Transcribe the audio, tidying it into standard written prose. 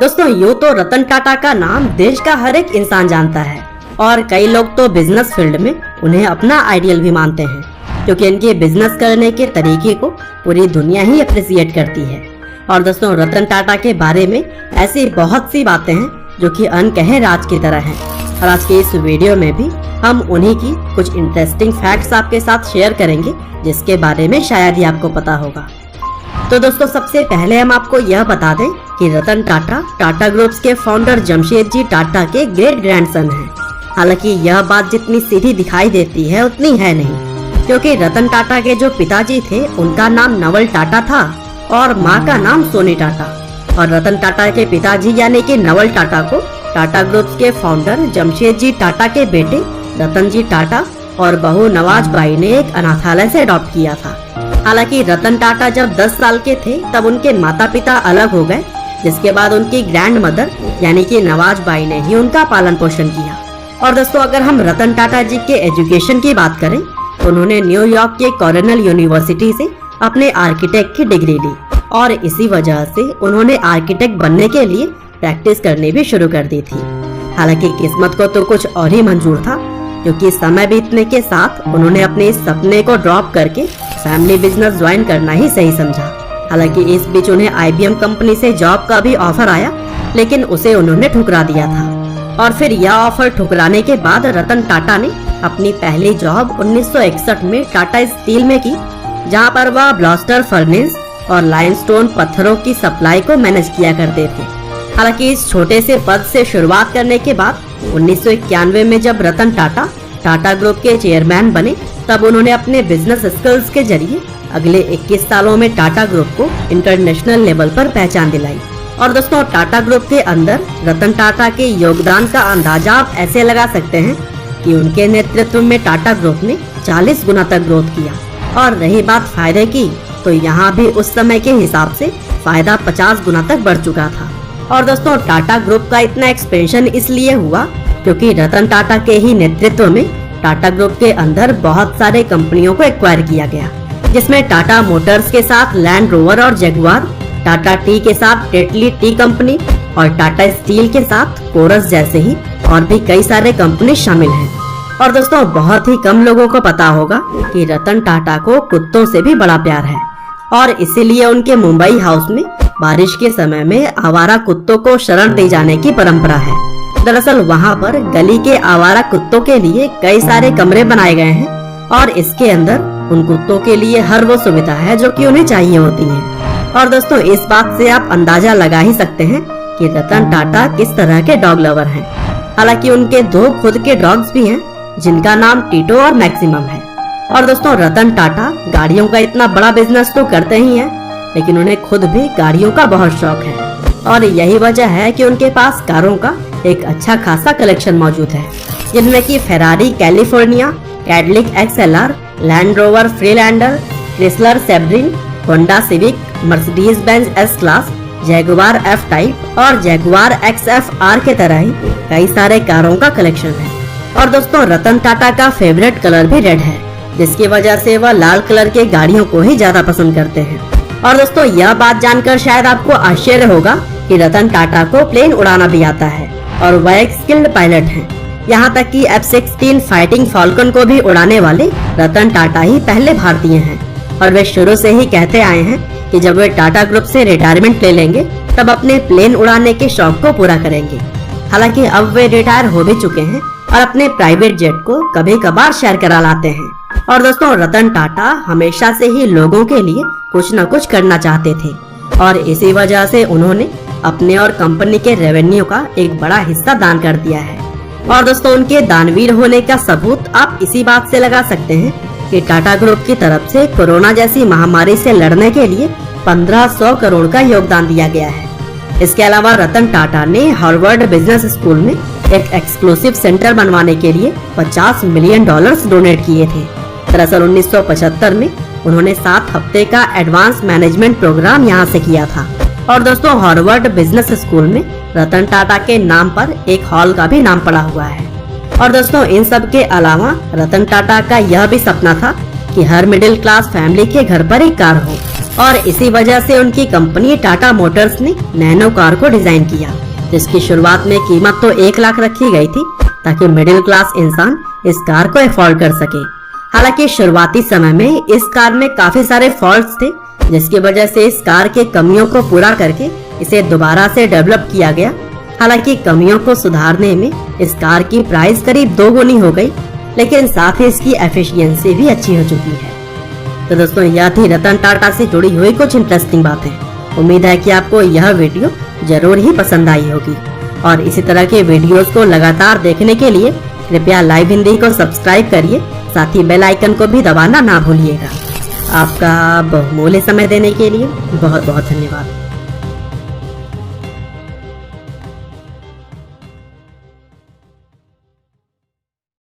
दोस्तों यूँ तो रतन टाटा का नाम देश का हर एक इंसान जानता है और कई लोग तो बिजनेस फील्ड में उन्हें अपना आइडियल भी मानते हैं, क्योंकि इनके बिजनेस करने के तरीके को पूरी दुनिया ही अप्रिशिएट करती है। और दोस्तों रतन टाटा के बारे में ऐसी बहुत सी बातें हैं जो कि अनकहे राज की तरह हैं। और आज के इस वीडियो में भी हम उन्हीं की कुछ इंटरेस्टिंग फैक्ट्स आपके साथ शेयर करेंगे, जिसके बारे में शायद ही आपको पता होगा। तो दोस्तों सबसे पहले हम आपको यह बता दें कि रतन टाटा टाटा ग्रुप्स के फाउंडर जमशेदजी टाटा के ग्रेट ग्रैंडसन हैं। हालांकि यह बात जितनी सीधी दिखाई देती है उतनी है नहीं, क्योंकि रतन टाटा के जो पिताजी थे उनका नाम नवल टाटा था और माँ का नाम सोनी टाटा। और रतन टाटा के पिताजी यानी कि नवल टाटा को टाटा ग्रुप्स के फाउंडर जमशेदजी टाटा के बेटे रतन जी टाटा और बहू नवाज बाई ने एक अनाथालय से अडॉप्ट किया था। हालांकि रतन टाटा जब 10 साल के थे तब उनके माता पिता अलग हो गए, जिसके बाद उनकी ग्रैंड मदर यानी कि नवाज बाई ने ही उनका पालन पोषण किया। और दोस्तों अगर हम रतन टाटा जी के एजुकेशन की बात करें तो उन्होंने न्यूयॉर्क के कॉर्नेल यूनिवर्सिटी से अपने आर्किटेक्ट की डिग्री ली और इसी वजह से उन्होंने आर्किटेक्ट बनने के लिए प्रैक्टिस करनी भी शुरू कर दी थी। हालांकि किस्मत को तो कुछ और ही मंजूर था, क्योंकि समय बीतने के साथ उन्होंने अपने इस सपने को ड्रॉप करके फैमिली बिजनेस ज्वाइन करना ही सही समझा। हालांकि इस बीच उन्हें IBM कंपनी से जॉब का भी ऑफर आया, लेकिन उसे उन्होंने ठुकरा दिया था। और फिर यह ऑफर ठुकराने के बाद रतन टाटा ने अपनी पहली जॉब 1961 में टाटा स्टील में की, जहां पर वह ब्लास्टर फर्नेस और लाइमस्टोन पत्थरों की सप्लाई को मैनेज किया करते थे। हालांकि इस छोटे से पद से शुरुआत करने के बाद 1991 में जब रतन टाटा टाटा ग्रुप के चेयरमैन बने, तब उन्होंने अपने बिजनेस स्किल्स के जरिए अगले 21 सालों में टाटा ग्रुप को इंटरनेशनल लेवल पर पहचान दिलाई। और दोस्तों टाटा ग्रुप के अंदर रतन टाटा के योगदान का अंदाजा आप ऐसे लगा सकते हैं कि उनके नेतृत्व में टाटा ग्रुप ने 40 गुना तक ग्रोथ किया। और रही बात फायदे की, तो यहाँ भी उस समय के हिसाब से फायदा 50 गुना तक बढ़ चुका था। और दोस्तों टाटा ग्रुप का इतना एक्सपेंशन इसलिए हुआ क्योंकि रतन टाटा के ही नेतृत्व में टाटा ग्रुप के अंदर बहुत सारे कंपनियों को एक्वायर किया गया, जिसमें टाटा मोटर्स के साथ लैंड रोवर और जगुआर, टाटा टी के साथ टेटली टी कंपनी और टाटा स्टील के साथ कोरस जैसे ही और भी कई सारे कंपनी शामिल हैं। और दोस्तों बहुत ही कम लोगों को पता होगा कि रतन टाटा को कुत्तों से भी बड़ा प्यार है और इसीलिए उनके मुंबई हाउस में बारिश के समय में आवारा कुत्तों को शरण दे जाने की परंपरा है। दरअसल वहाँ पर गली के आवारा कुत्तों के लिए कई सारे कमरे बनाए गए हैं और इसके अंदर उन कुत्तों के लिए हर वो सुविधा है जो कि उन्हें चाहिए होती है। और दोस्तों इस बात से आप अंदाजा लगा ही सकते हैं कि रतन टाटा किस तरह के डॉग लवर हैं। हालांकि उनके 2 खुद के डॉग्स भी हैं, जिनका नाम टीटो और मैक्सिमम है। और दोस्तों रतन टाटा गाड़ियों का इतना बड़ा बिजनेस तो करते ही हैं, लेकिन उन्हें खुद भी गाड़ियों का बहुत शौक है और यही वजह है कि उनके पास कारों का एक अच्छा खासा कलेक्शन मौजूद है, जिनमें कि Ferrari California, Cadillac XLR, Land Rover Freelander, Chrysler Sebring, Honda Civic, Mercedes Benz S class, Jaguar F type और जैगुआर XFR के तरह ही कई सारे कारों का कलेक्शन है। और दोस्तों रतन टाटा का फेवरेट कलर भी रेड है, जिसकी वजह से वह लाल कलर के गाड़ियों को ही ज्यादा पसंद करते हैं। और दोस्तों यह बात जानकर शायद आपको आश्चर्य होगा कि रतन टाटा को प्लेन उड़ाना भी आता है और वह एक स्किल्ड पायलट हैं। यहाँ तक कि F-16 फाइटिंग फाल्कन को भी उड़ाने वाले रतन टाटा ही पहले भारतीय हैं। और वे शुरू से ही कहते आए हैं कि जब वे टाटा ग्रुप से रिटायरमेंट ले लेंगे तब अपने प्लेन उड़ाने के शौक को पूरा करेंगे। हालांकि अब वे रिटायर हो भी चुके हैं और अपने प्राइवेट जेट को कभी कभार शेयर करा लाते हैं। और दोस्तों रतन टाटा हमेशा से ही लोगों के लिए कुछ न कुछ करना चाहते थे और इसी वजह से उन्होंने अपने और कंपनी के रेवेन्यू का एक बड़ा हिस्सा दान कर दिया है। और दोस्तों उनके दानवीर होने का सबूत आप इसी बात से लगा सकते हैं कि टाटा ग्रुप की तरफ से कोरोना जैसी महामारी से लड़ने के लिए 1500 करोड़ का योगदान दिया गया है। इसके अलावा रतन टाटा ने हार्वर्ड बिजनेस स्कूल में एक एक्सक्लूसिव सेंटर बनवाने के लिए $50 मिलियन डोनेट किए थे। दरअसल 1975 में उन्होंने 7 हफ्ते का एडवांस मैनेजमेंट प्रोग्राम यहाँ से किया था। और दोस्तों हार्वर्ड बिजनेस स्कूल में रतन टाटा के नाम पर एक हॉल का भी नाम पड़ा हुआ है। और दोस्तों इन सब के अलावा रतन टाटा का यह भी सपना था कि हर मिडिल क्लास फैमिली के घर पर एक कार हो और इसी वजह से उनकी कंपनी टाटा मोटर्स ने नैनो कार को डिजाइन किया, जिसकी शुरुआत में कीमत तो 1 लाख रखी गई थी ताकि मिडिल क्लास इंसान इस कार को अफोर्ड कर सके। हालांकि शुरुआती समय में इस कार में काफी सारे फॉल्ट्स थे, जिसकी वजह से इस कार के कमियों को पूरा करके इसे दोबारा से डेवलप किया गया। हालांकि कमियों को सुधारने में इस कार की प्राइस करीब 2 गुनी हो गई, लेकिन साथ ही इसकी एफिशिएंसी भी अच्छी हो चुकी है। तो दोस्तों, यह थी रतन टाटा से जुड़ी हुई कुछ इंटरेस्टिंग बातें। उम्मीद है कि आपको यह वीडियो जरूर ही पसंद आई होगी और इसी तरह के वीडियोस को लगातार देखने के लिए कृपया लाइव हिंदी को सब्सक्राइब करिए, साथ ही बेल आइकन को भी दबाना ना भूलिएगा। आपका बहुमूल्य समय देने के लिए बहुत बहुत धन्यवाद।